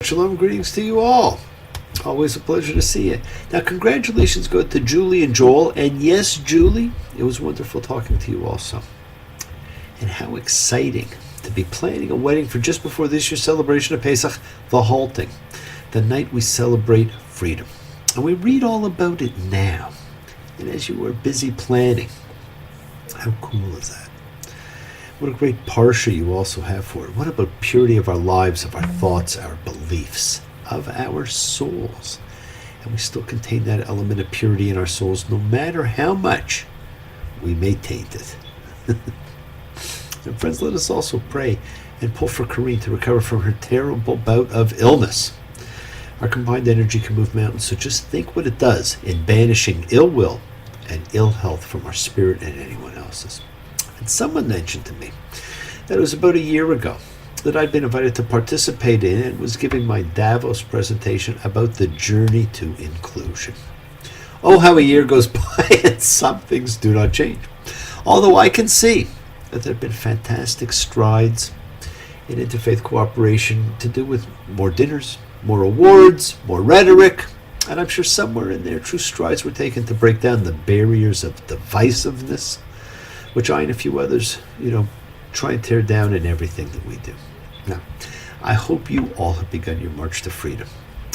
Shalom, greetings to you all. Always a pleasure to see you. Now, congratulations go to Julie and Joel. And yes, Julie, it was wonderful talking to you also. And how exciting to be planning a wedding for just before this year's celebration of Pesach, the halting, the night we celebrate freedom. And we read all about it now. And as you were busy planning, how cool is that? What a great parsha you also have for it. What about purity of our lives, of our thoughts, our beliefs, of our souls? And we still contain that element of purity in our souls, no matter how much we may taint it. And friends, let us also pray and pull for Corrine to recover from her terrible bout of illness. Our combined energy can move mountains, so just think what it does in banishing ill will and ill health from our spirit and anyone else's. And someone mentioned to me that it was about a year ago that I'd been invited to participate in and was giving my Davos presentation about the journey to inclusion. Oh, how a year goes by and some things do not change. Although I can see that there have been fantastic strides in interfaith cooperation to do with more dinners, more awards, more rhetoric, and I'm sure somewhere in there true strides were taken to break down the barriers of divisiveness, which I and a few others, try and tear down in everything that we do. Now, I hope you all have begun your march to freedom.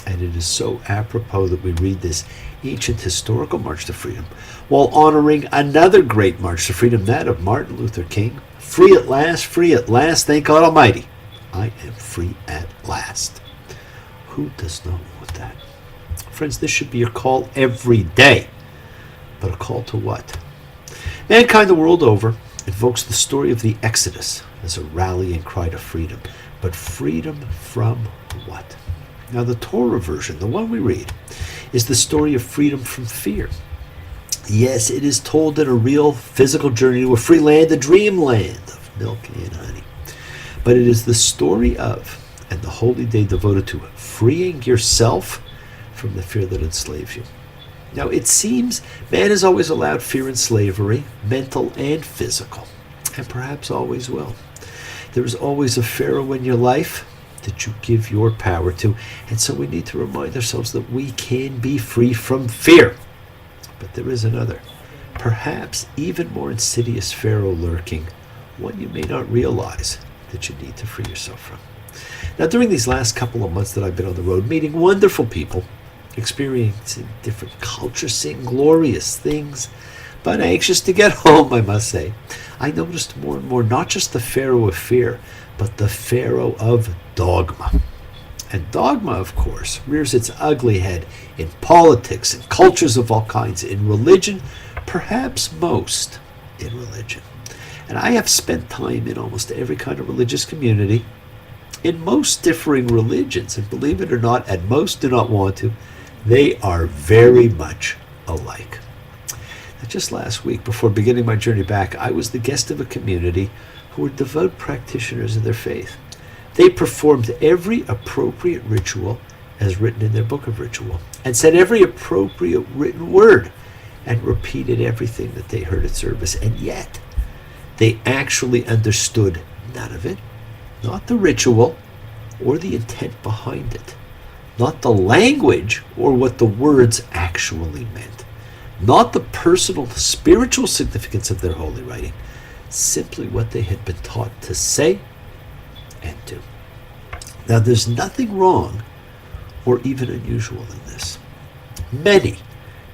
And it is so apropos that we read this ancient historical march to freedom while honoring another great march to freedom, that of Martin Luther King. Free at last, thank God Almighty. I am free at last. Who does not want that? Friends, this should be a call every day. But a call to what? Mankind the world over invokes the story of the Exodus as a rallying cry to freedom. But freedom from what? Now, the Torah version, the one we read, is the story of freedom from fear. Yes, it is told in a real physical journey to a free land, a dreamland of milk and honey. But it is the story of, and the holy day devoted to, freeing yourself from the fear that enslaves you. Now, it seems man has always allowed fear and slavery, mental and physical, and perhaps always will. There is always a Pharaoh in your life that you give your power to, and so we need to remind ourselves that we can be free from fear. But there is another, perhaps even more insidious Pharaoh lurking, one you may not realize that you need to free yourself from. Now, during these last couple of months that I've been on the road, meeting wonderful people, experiencing different cultures, seeing glorious things, but anxious to get home, I must say, I noticed more and more not just the Pharaoh of fear, but the Pharaoh of dogma. And dogma, of course, rears its ugly head in politics and cultures of all kinds, in religion, perhaps most in religion. And I have spent time in almost every kind of religious community, in most differing religions, and believe it or not, and most do not want to, they are very much alike. Now, just last week, before beginning my journey back, I was the guest of a community who were devout practitioners of their faith. They performed every appropriate ritual as written in their book of ritual, and said every appropriate written word, and repeated everything that they heard at service. And yet, they actually understood none of it, not the ritual or the intent behind it, not the language or what the words actually meant, not the personal spiritual significance of their holy writing, simply what they had been taught to say and do. Now, there's nothing wrong or even unusual in this. Many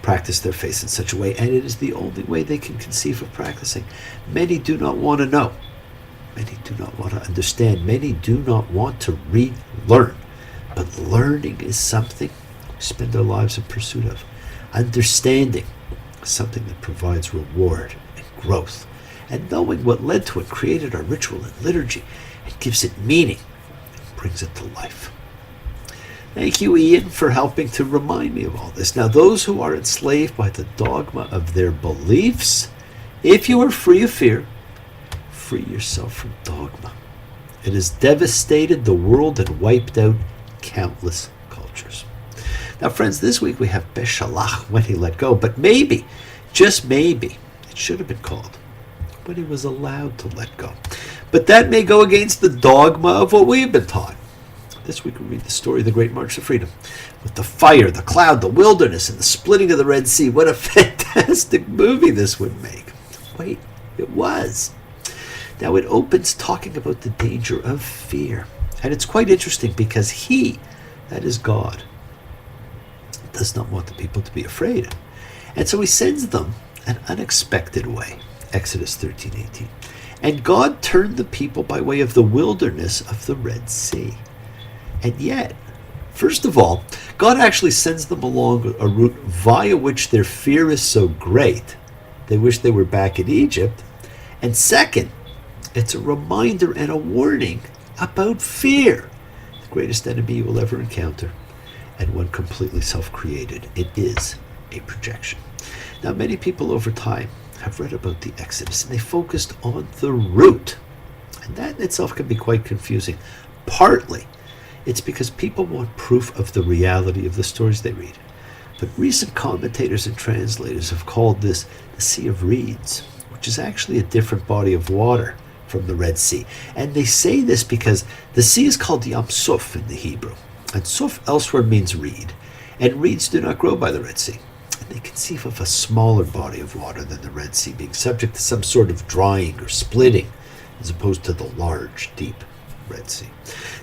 practice their faith in such a way, and it is the only way they can conceive of practicing. Many do not want to know. Many do not want to understand. Many do not want to relearn. But learning is something we spend our lives in pursuit of. Understanding is something that provides reward and growth. And knowing what led to it created our ritual and liturgy. It gives it meaning and brings it to life. Thank you, Ian, for helping to remind me of all this. Now, those who are enslaved by the dogma of their beliefs, if you are free of fear, free yourself from dogma. It has devastated the world and wiped out countless cultures. Now, friends, this week we have Beshalach, when he let go, but maybe, just maybe, it should have been called when he was allowed to let go. But that may go against the dogma of what we've been taught, This week we read the story of the Great March to Freedom. With the fire, the cloud, the wilderness, and the splitting of the Red Sea. What a fantastic movie this would make. Wait, it was. Now it opens talking about the danger of fear. And it's quite interesting because he, that is God, does not want the people to be afraid. And so he sends them an unexpected way. Exodus 13:18. And God turned the people by way of the wilderness of the Red Sea. And yet, first of all, God actually sends them along a route via which their fear is so great, they wish they were back in Egypt. And second, it's a reminder and a warning about fear, the greatest enemy you will ever encounter, and one completely self-created. It is a projection. Now, many people over time have read about the Exodus, and they focused on the route. And that in itself can be quite confusing. Partly, it's because people want proof of the reality of the stories they read. But recent commentators and translators have called this the Sea of Reeds, which is actually a different body of water from the Red Sea. And they say this because the sea is called Yam Suf in the Hebrew. And Suf elsewhere means reed. And reeds do not grow by the Red Sea. And they conceive of a smaller body of water than the Red Sea, being subject to some sort of drying or splitting, as opposed to the large, deep Red Sea.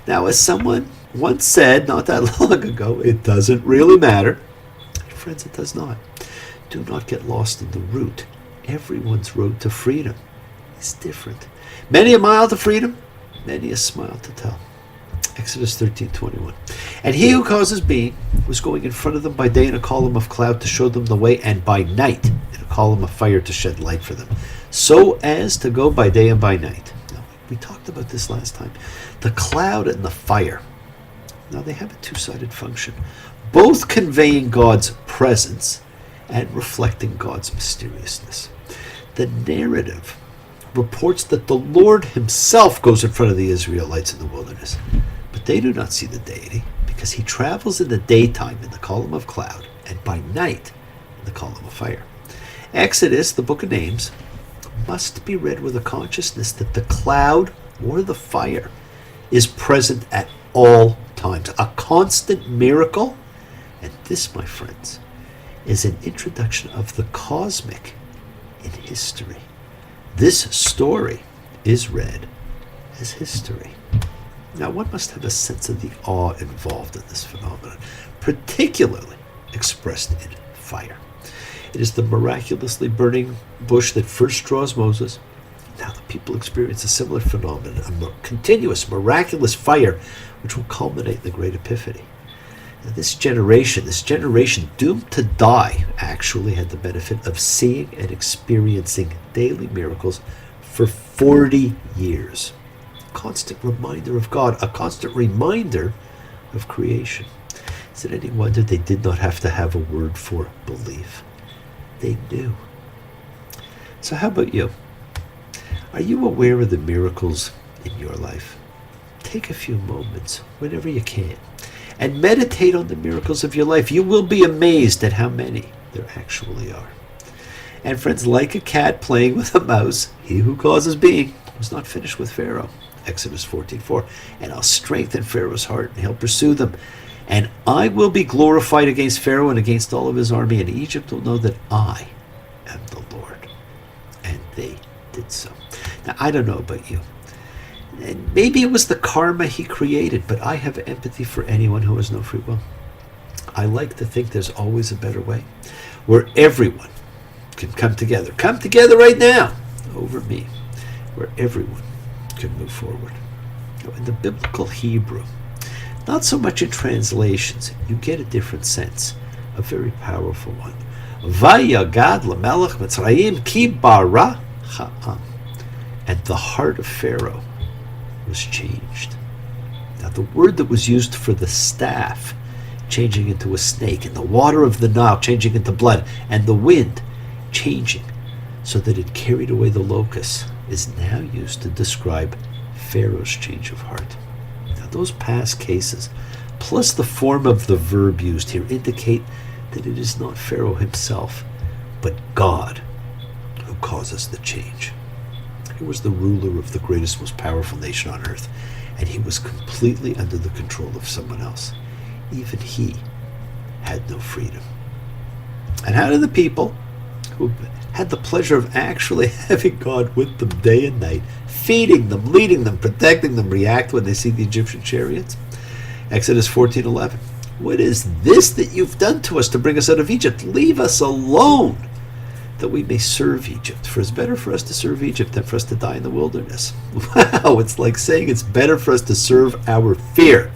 Now, as someone once said not that long ago, it doesn't really matter. Friends, it does not. Do not get lost in the route. Everyone's road to freedom is different. Many a mile to freedom, many a smile to tell. Exodus 13:21. And he who causes being was going in front of them by day in a column of cloud to show them the way, and by night in a column of fire to shed light for them, so as to go by day and by night. Now, we talked about this last time. The cloud and the fire, now they have a two-sided function, both conveying God's presence and reflecting God's mysteriousness. The narrative reports that the Lord himself goes in front of the Israelites in the wilderness. But they do not see the deity because he travels in the daytime in the column of cloud and by night in the column of fire. Exodus, the book of names, must be read with a consciousness that the cloud or the fire is present at all times, a constant miracle. And this, my friends, is an introduction of the cosmic in history. This story is read as history. Now, one must have a sense of the awe involved in this phenomenon, particularly expressed in fire. It is the miraculously burning bush that first draws Moses. Now the people experience a similar phenomenon, a continuous, miraculous fire, which will culminate in the Great Epiphany. Now, this generation doomed to die, actually had the benefit of seeing and experiencing daily miracles for 40 years. Constant reminder of God, a constant reminder of creation. Is it any wonder they did not have to have a word for belief? They knew. So how about you? Are you aware of the miracles in your life? Take a few moments, whenever you can, and meditate on the miracles of your life. You will be amazed at how many there actually are. And friends, like a cat playing with a mouse, he who causes being was not finished with Pharaoh. Exodus 14:4. And I'll strengthen Pharaoh's heart, and he'll pursue them. And I will be glorified against Pharaoh and against all of his army, and Egypt will know that I am the Lord. And they did so. Now, I don't know about you. And maybe it was the karma he created, but I have empathy for anyone who has no free will. I like to think there's always a better way, where everyone can come together. Come together right now over me, where everyone can move forward. In the biblical Hebrew, not so much in translations, you get a different sense, a very powerful one. Vayagad lamelech Mitzrayim ki bara ha'am. And the heart of Pharaoh was changed. Now, the word that was used for the staff changing into a snake, and the water of the Nile changing into blood, and the wind changing so that it carried away the locusts, is now used to describe Pharaoh's change of heart. Now, those past cases, plus the form of the verb used here, indicate that it is not Pharaoh himself, but God who causes the change. He was the ruler of the greatest, most powerful nation on earth, and he was completely under the control of someone else. Even he had no freedom. And how did the people who had the pleasure of actually having God with them day and night, feeding them, leading them, protecting them, react when they see the Egyptian chariots? Exodus 14:11. What is this that you've done to us to bring us out of Egypt? Leave us alone, that we may serve Egypt. For it's better for us to serve Egypt than for us to die in the wilderness. Wow, it's like saying it's better for us to serve our fear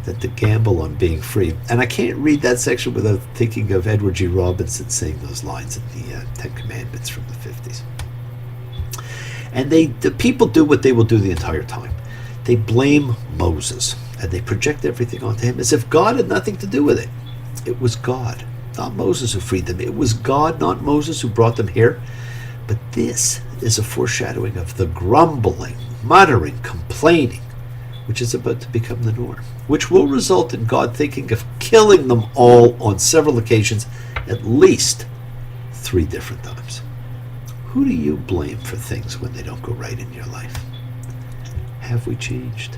than to gamble on being free. And I can't read that section without thinking of Edward G. Robinson saying those lines in the Ten Commandments from the 50s. And the people do what they will do the entire time. They blame Moses, and they project everything onto him as if God had nothing to do with it. It was God, not Moses, who freed them. It was God, not Moses, who brought them here. But this is a foreshadowing of the grumbling, muttering, complaining, which is about to become the norm, which will result in God thinking of killing them all on several occasions, at least 3 different times. Who do you blame for things when they don't go right in your life? Have we changed?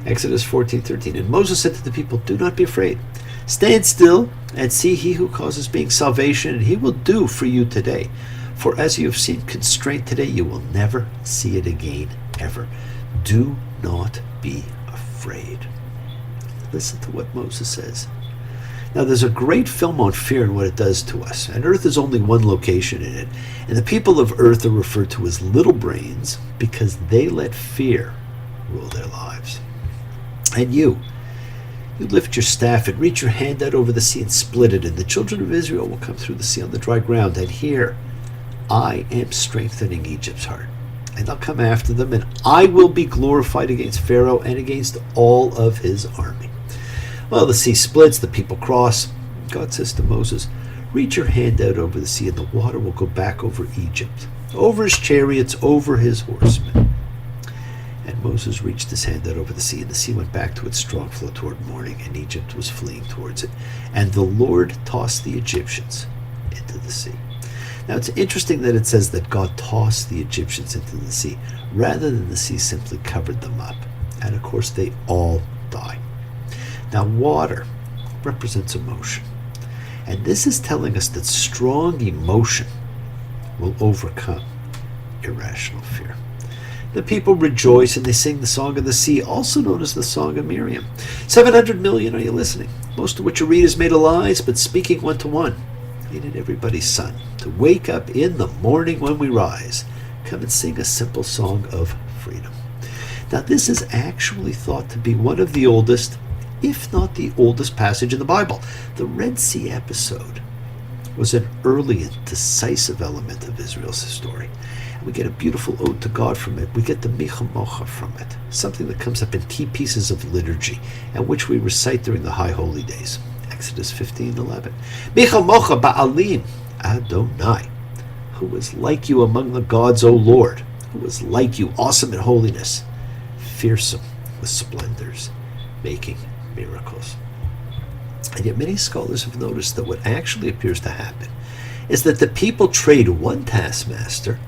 Exodus 14:13. And Moses said to the people, do not be afraid. Stand still and see he who causes being salvation, and he will do for you today. For as you have seen constraint today, you will never see it again, ever. Do not be afraid. Listen to what Moses says. Now, there's a great film on fear and what it does to us. And Earth is only one location in it. And the people of Earth are referred to as little brains because they let fear rule their lives. And you lift your staff and reach your hand out over the sea and split it, and the children of Israel will come through the sea on the dry ground. And here, I am strengthening Egypt's heart, and I'll come after them, and I will be glorified against Pharaoh and against all of his army. Well, the sea splits, the people cross. God says to Moses, reach your hand out over the sea, and the water will go back over Egypt, over his chariots, over his horsemen. And Moses reached his hand out over the sea, and the sea went back to its strong flow toward morning, and Egypt was fleeing towards it. And the Lord tossed the Egyptians into the sea. Now, it's interesting that it says that God tossed the Egyptians into the sea, rather than the sea simply covered them up. And of course, they all die. Now, water represents emotion. And this is telling us that strong emotion will overcome irrational fear. The people rejoice and they sing the Song of the Sea, also known as the Song of Miriam. 700 million, are you listening? Most of what you read is made of lies, but speaking one to one. Ain't it everybody's son to wake up in the morning when we rise, come and sing a simple song of freedom. Now, this is actually thought to be one of the oldest, if not the oldest passage in the Bible. The Red Sea episode was an early and decisive element of Israel's story. And we get a beautiful ode to God from it. We get the Micha Mocha from it, something that comes up in key pieces of liturgy, and which we recite during the High Holy Days. Exodus 15:11. Micha Mocha Ba'alim Adonai. Who is like you among the gods, O Lord? Who is like you, awesome in holiness, fearsome with splendors, making miracles? And yet many scholars have noticed that what actually appears to happen is that the people trade one taskmaster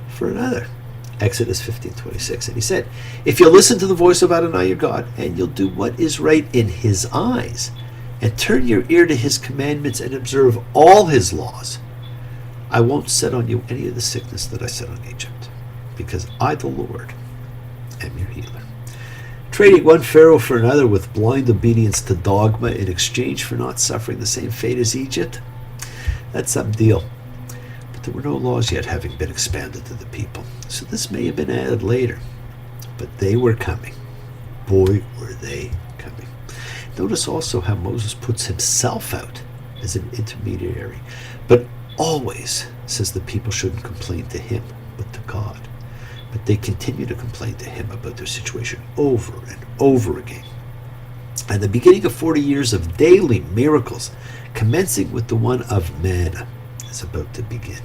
for another. Exodus 15:26. And he said, if you'll listen to the voice of Adonai your God, and you'll do what is right in his eyes, and turn your ear to his commandments and observe all his laws, I won't set on you any of the sickness that I set on Egypt, because I, the Lord, am your healer. Trading one Pharaoh for another with blind obedience to dogma in exchange for not suffering the same fate as Egypt, that's some deal. But there were no laws yet having been expounded to the people, so this may have been added later. But they were coming. Boy, were they coming. Notice also how Moses puts himself out as an intermediary, but always says the people shouldn't complain to him, but to God. But they continue to complain to him about their situation over and over again. And the beginning of 40 years of daily miracles, commencing with the one of manna, is about to begin.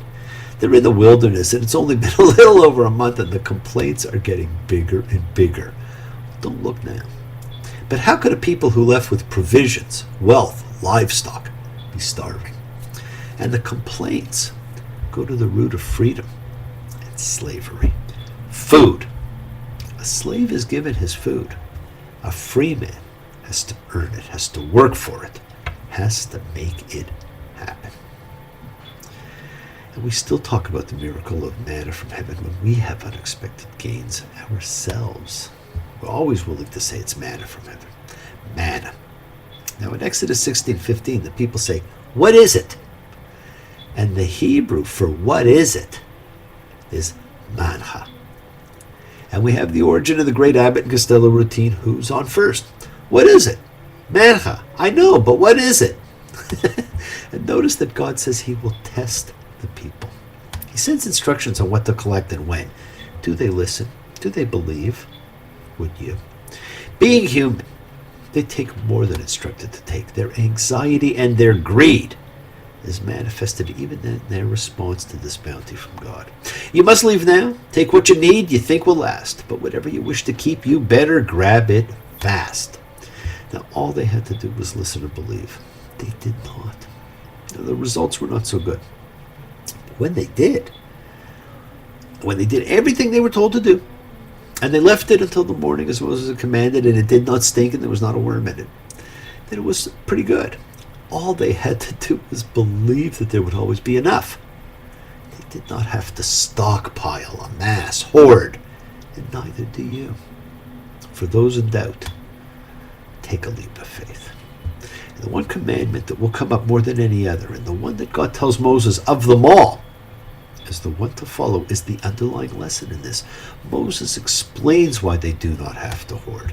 They're in the wilderness, and it's only been a little over a month, and the complaints are getting bigger and bigger. Don't look now. But how could a people who left with provisions, wealth, livestock, be starving? And the complaints go to the root of freedom and slavery. Food, a slave is given his food. A free man has to earn it, has to work for it, has to make it happen. And we still talk about the miracle of manna from heaven when we have unexpected gains ourselves. We're always willing to say it's manna from heaven. Manna. Now in Exodus 16:15, the people say, "What is it?" And the Hebrew for "what is it" is manha. And we have the origin of the great Abbott and Costello routine. Who's on first? What is it? Manha. I know, but what is it? And notice that God says he will test the people. He sends instructions on what to collect and when. Do they listen? Do they believe? Would you? Being human, they take more than instructed to take. Their anxiety and their greed is manifested even in their response to this bounty from God. You must leave now. Take what you need you think will last. But whatever you wish to keep, you better grab it fast. Now, all they had to do was listen or believe. They did not. Now, the results were not so good. But when they did everything they were told to do, and they left it until the morning as Moses had commanded, and it did not stink and there was not a worm in it, then it was pretty good. All they had to do was believe that there would always be enough. They did not have to stockpile, amass, hoard, and neither do you. For those in doubt, take a leap of faith. And the one commandment that will come up more than any other, and the one that God tells Moses of them all, is the one to follow, is the underlying lesson in this. Moses explains why they do not have to hoard.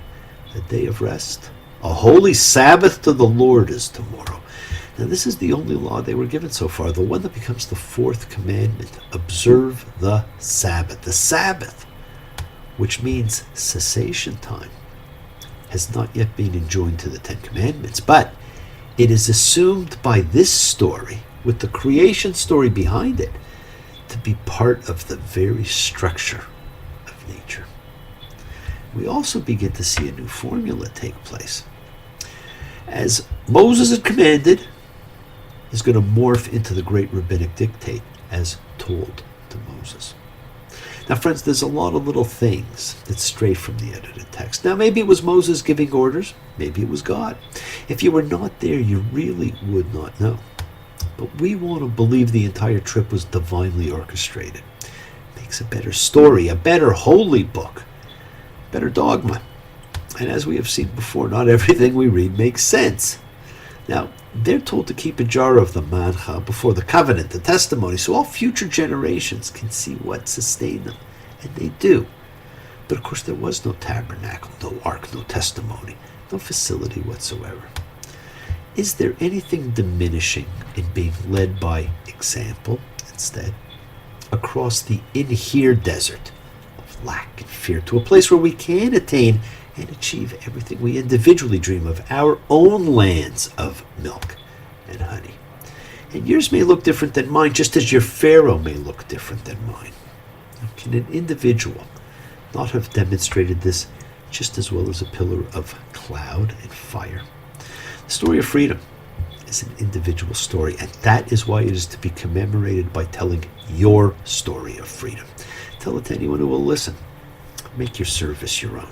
A day of rest, a holy Sabbath to the Lord is tomorrow. Now this is the only law they were given so far, the one that becomes the fourth commandment. Observe the Sabbath. The Sabbath, which means cessation time, has not yet been enjoined to the Ten Commandments, but it is assumed by this story, with the creation story behind it, to be part of the very structure of nature. We also begin to see a new formula take place. As Moses had commanded, is going to morph into the great rabbinic dictate as told to Moses. Now, friends, there's a lot of little things that stray from the edited text. Now, maybe it was Moses giving orders. Maybe it was God. If you were not there, you really would not know. But we want to believe the entire trip was divinely orchestrated. It makes a better story, a better holy book, better dogma. And as we have seen before, not everything we read makes sense. Now, they're told to keep a jar of the manna before the covenant, the testimony, so all future generations can see what sustained them. And they do. But of course, there was no tabernacle, no ark, no testimony, no facility whatsoever. Is there anything diminishing in being led by example instead? Across the in-here desert of lack and fear to a place where we can attain and achieve everything we individually dream of, our own lands of milk and honey. And yours may look different than mine, just as your Pharaoh may look different than mine. Now, can an individual not have demonstrated this just as well as a pillar of cloud and fire? The story of freedom is an individual story, and that is why it is to be commemorated by telling your story of freedom. Tell it to anyone who will listen. Make your service your own.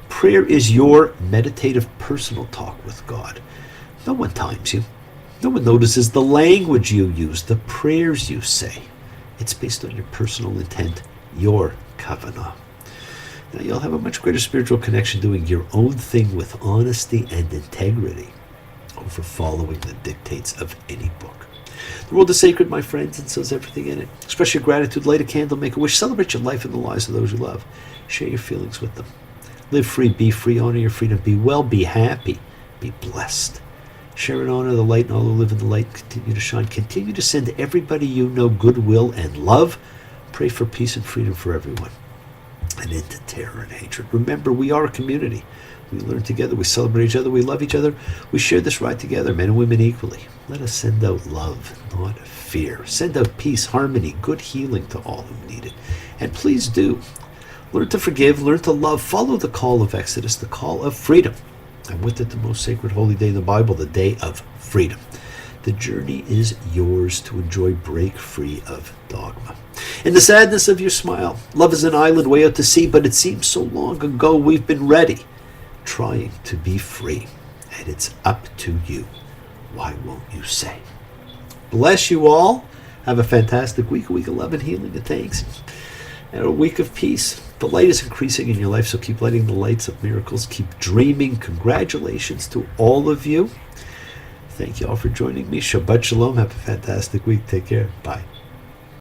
Prayer is your meditative personal talk with God. No one times you. No one notices the language you use, the prayers you say. It's based on your personal intent, your kavanah. Now you'll have a much greater spiritual connection doing your own thing with honesty and integrity over following the dictates of any book. The world is sacred, my friends, and so is everything in it. Express your gratitude, light a candle, make a wish, celebrate your life and the lives of those you love. Share your feelings with them. Live free, be free, honor your freedom, be well, be happy, be blessed. Share and honor the light, and all who live in the light continue to shine. Continue to send everybody you know goodwill and love. Pray for peace and freedom for everyone, and into terror and hatred. Remember, we are a community. We learn together, we celebrate each other, we love each other. We share this ride together, men and women equally. Let us send out love, not fear. Send out peace, harmony, good healing to all who need it. And please do. Learn to forgive, learn to love, follow the call of Exodus, the call of freedom. And with it, the most sacred holy day in the Bible, the day of freedom. The journey is yours to enjoy, break free of dogma. In the sadness of your smile, love is an island way out to sea, but it seems so long ago we've been ready, trying to be free. And it's up to you. Why won't you say? Bless you all. Have a fantastic week 11, healing and thanks. And a week of peace. The light is increasing in your life, so keep lighting the lights of miracles. Keep dreaming. Congratulations to all of you. Thank you all for joining me. Shabbat Shalom. Have a fantastic week. Take care. Bye.